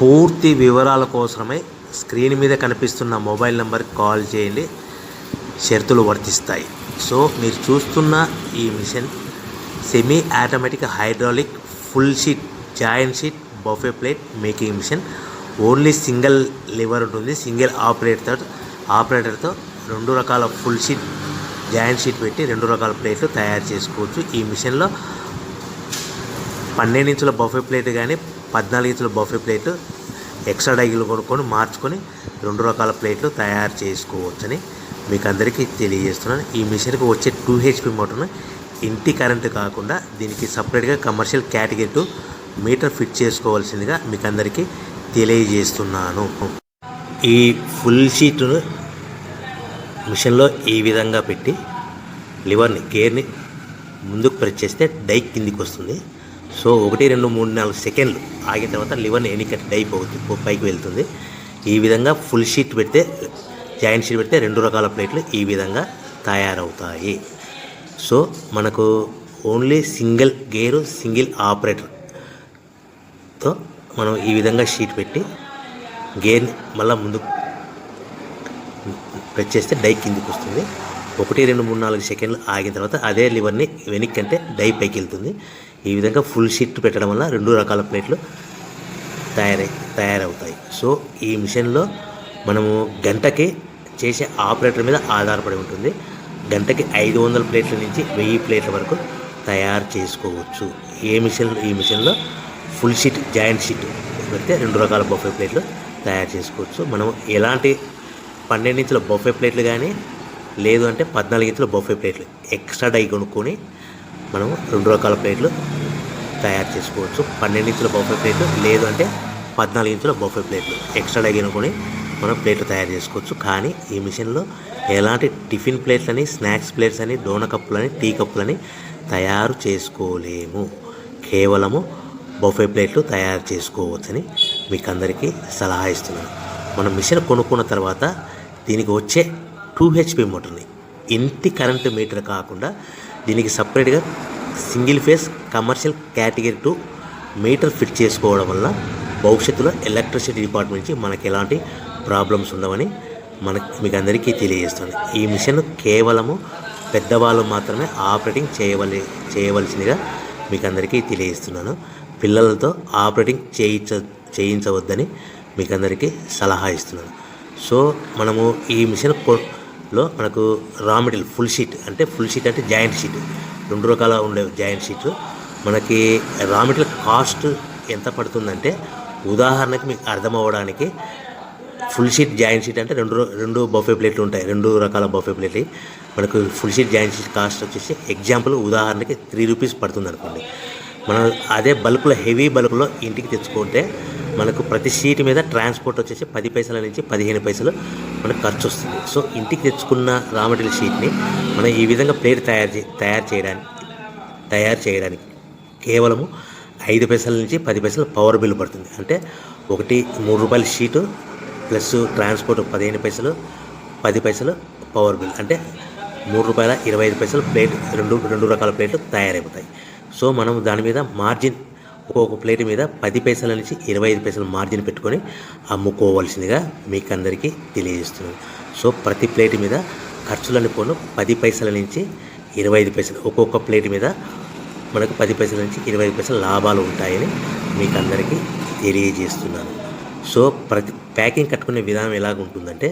పూర్తి వివరాల కోసమై స్క్రీన్ మీద కనిపిస్తున్న మొబైల్ నెంబర్కి కాల్ చేయండి. షరతులు వర్తిస్తాయి. సో మీరు చూస్తున్న ఈ machine semi automatic hydraulic full sheet joint sheet buffet plate making machine. Only single lever ఉంటుంది. సింగిల్ ఆపరేటర్తో 2 రకాల ఫుల్ షీట్ జాయింట్ షీట్ పెట్టి 2 రకాల ప్లేట్లు తయారు చేసుకోవచ్చు. ఈ మిషన్లో 12 ఇంచుల బఫే ప్లేట్ కానీ 14 ఇంచుల బఫే ప్లేట్ ఎక్స్ట్రా డైలు కొనుక్కొని మార్చుకొని 2 రకాల ప్లేట్లు తయారు చేసుకోవచ్చని మీకు అందరికీ తెలియజేస్తున్నాను. ఈ మిషన్కి వచ్చే 2 HP మోటార్ను ఇంటి కరెంటు కాకుండా దీనికి సపరేట్గా కమర్షియల్ కేటగిరీ 2 మీటర్ ఫిట్ చేసుకోవాల్సిందిగా మీకు అందరికీ తెలియజేస్తున్నాను. ఈ ఫుల్ షీట్ను మిషన్లో ఈ విధంగా పెట్టి లివర్ని గేర్ని ముందుకు ప్రెస్ చేస్తే డై కిందికి వస్తుంది. సో 1 2 3 4 సెకండ్లు ఆగిన తర్వాత లివర్ని ఎన్నికట్టి డై పైకి వెళ్తుంది. ఈ విధంగా ఫుల్ షీట్ పెడితే జాయింట్ షీట్ పెడితే 2 రకాల ప్లేట్లు ఈ విధంగా తయారవుతాయి. సో మనకు ఓన్లీ సింగిల్ గేరు సింగిల్ ఆపరేటర్తో మనం ఈ విధంగా షీట్ పెట్టి గేర్ని మళ్ళీ ముందుకు ప్రెస్ చేస్తే డై కిందికి వస్తుంది. 1 2 3 4 సెకండ్లు ఆగిన తర్వాత అదే లివర్ని వెనక్కి అంటే డై పైకి వెళ్తుంది. ఈ విధంగా ఫుల్ షీట్ పెట్టడం వల్ల 2 రకాల ప్లేట్లు తయారవుతాయి. సో ఈ మిషన్లో మనము గంటకి చేసే ఆపరేటర్ మీద ఆధారపడి ఉంటుంది. గంటకి 500 ప్లేట్ల నుంచి 1000 ప్లేట్ల వరకు తయారు చేసుకోవచ్చు. ఈ మిషన్లో ఫుల్ షీట్ జాయింట్ షీట్ పెడితే 2 రకాల బఫే ప్లేట్లు తయారు చేసుకోవచ్చు. మనం ఎలాంటి 12 ఇంచుల బఫే ప్లేట్లు కానీ లేదు అంటే 14 ఇంచుల బఫే ప్లేట్లు ఎక్స్ట్రా డై కొనుక్కొని మనం 2 రకాల ప్లేట్లు తయారు చేసుకోవచ్చు. 12 ఇంచుల బఫే ప్లేట్లు లేదు అంటే 14 ఇంచుల బఫే ప్లేట్లు ఎక్స్ట్రా డై కొనుక్కొని మనం ప్లేట్లు తయారు చేసుకోవచ్చు. కానీ ఈ మిషన్లో ఎలాంటి టిఫిన్ ప్లేట్లని స్నాక్స్ ప్లేట్స్ అని డోన కప్పులని టీ కప్పులని తయారు చేసుకోలేము. కేవలము బఫే ప్లేట్లు తయారు చేసుకోవచ్చని మీకు అందరికీ సలహా ఇస్తున్నాను. మనం మిషన్ కొనుక్కున్న తర్వాత దీనికి వచ్చే 2 HP మోటార్ని ఇంటి కరెంటు మీటర్ కాకుండా దీనికి సపరేట్గా single phase commercial category 2 metre fit చేసుకోవడం వల్ల భవిష్యత్తులో ఎలక్ట్రిసిటీ డిపార్ట్మెంట్ నుంచి మనకి ఎలాంటి ప్రాబ్లమ్స్ ఉండవని మీకు అందరికీ తెలియజేస్తుంది. ఈ మిషన్ కేవలము పెద్దవాళ్ళు మాత్రమే ఆపరేటింగ్ చేయవలసిందిగా మీకు అందరికీ తెలియజేస్తున్నాను. పిల్లలతో ఆపరేటింగ్ చేయించవద్దని మీకు అందరికీ సలహా ఇస్తున్నాను. సో మనము ఈ మిషన్లో మనకు రా మెటీరియల్ ఫుల్ షీట్ అంటే జాయింట్ షీట్ 2 రకాల ఉండే జాయింట్ షీట్లు మనకి రా మెటీరియల్ కాస్ట్ ఎంత పడుతుందంటే ఉదాహరణకి మీకు అర్థం అవ్వడానికి ఫుల్ షీట్ జాయింట్ షీట్ అంటే 2 బఫే ప్లేట్లు ఉంటాయి. 2 రకాల బఫే ప్లేట్లు మనకు full sheet joint sheet cost వచ్చేసి ఎగ్జాంపుల్ ఉదాహరణకి 3 రూపీస్ పడుతుంది అనుకోండి. మనం అదే బల్క్లో హెవీ బల్క్లో ఇంటికి తెచ్చుకుంటే మనకు ప్రతి షీట్ మీద ట్రాన్స్పోర్ట్ వచ్చేసి 10 పైసల నుంచి 15 పైసలు మనకు ఖర్చు వస్తుంది. సో ఇంటికి తెచ్చుకున్న రా మెటీరియల్ షీట్ని మనం ఈ విధంగా ప్లేట్ తయారు చేయడానికి కేవలము 5 పైసల నుంచి 10 పైసలు పవర్ బిల్ పడుతుంది. అంటే 3 రూపాయల షీటు ప్లస్ ట్రాన్స్పోర్ట్ 15 పైసలు 10 పైసలు పవర్ బిల్ అంటే 3 రూపాయల 25 పైసలు ప్లేట్ 2 రకాల ప్లేట్లు తయారైపోతాయి. సో మనం దాని మీద మార్జిన్ ఒక్కొక్క ప్లేట్ మీద 10 పైసల నుంచి 25 పైసలు మార్జిన్ పెట్టుకొని అమ్ముకోవాల్సిందిగా మీకు అందరికీ తెలియజేస్తున్నాను. సో ప్రతి ప్లేట్ మీద ఖర్చులని పోను 10 పైసల నుంచి 25 పైసలు ఒక్కొక్క ప్లేట్ మీద మనకు 10 పైసల నుంచి 25 పైసలు లాభాలు ఉంటాయని మీకు అందరికీ తెలియజేస్తున్నాను. సో ప్రతి ప్యాకింగ్ కట్టుకునే విధానం ఎలాగ ఉంటుందంటే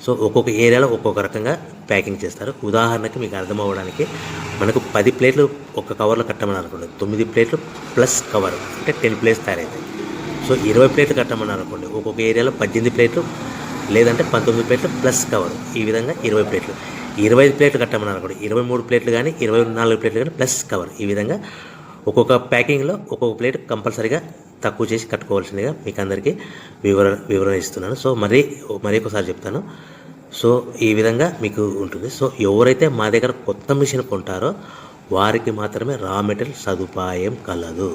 సో ఒక్కొక్క ఏరియాలో ఒక్కొక్క రకంగా ప్యాకింగ్ చేస్తారు. ఉదాహరణకి మీకు అర్థం అవ్వడానికి మనకు 10 ప్లేట్లు ఒక కవర్లో కట్టమని అనుకోండి, 9 ప్లేట్లు ప్లస్ కవర్ అంటే 10 ప్లేట్స్ తయారవుతాయి. సో 20 ప్లేట్లు కట్టమని అనుకోండి, ఒక్కొక్క ఏరియాలో 18 ప్లేట్లు లేదంటే 19 ప్లేట్లు ప్లస్ కవర్ ఈ విధంగా 20 ప్లేట్లు. 25 ప్లేట్లు కట్టమని అనుకోండి, 23 ప్లేట్లు కానీ 24 ప్లేట్లు కానీ ప్లస్ కవర్ ఈ విధంగా ఒక్కొక్క ప్యాకింగ్లో ఒక్కొక్క ప్లేట్ కంపల్సరీగా తక్కువ చేసి కట్టుకోవాల్సిందిగా మీకు అందరికీ వివరణ ఇస్తున్నాను. సో మరీ ఒకసారి చెప్తాను. సో ఈ విధంగా మీకు ఉంటుంది. సో ఎవరైతే మా దగ్గర కొత్త మిషన్ కొంటారో వారికి మాత్రమే రా మెటీరియల్ సదుపాయం కలదు.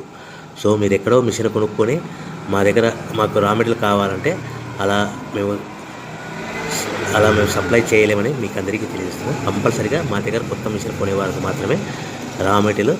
సో మీరు ఎక్కడో మిషన్ కొనుక్కొని మాకు రా మెటీరియల్ కావాలంటే అలా మేము సప్లై చేయలేమని మీకు అందరికీ తెలియజేస్తున్నాం. కంపల్సరీగా మా దగ్గర కొత్త మిషన్ కొనే వారికి మాత్రమే రా మెటీరియల్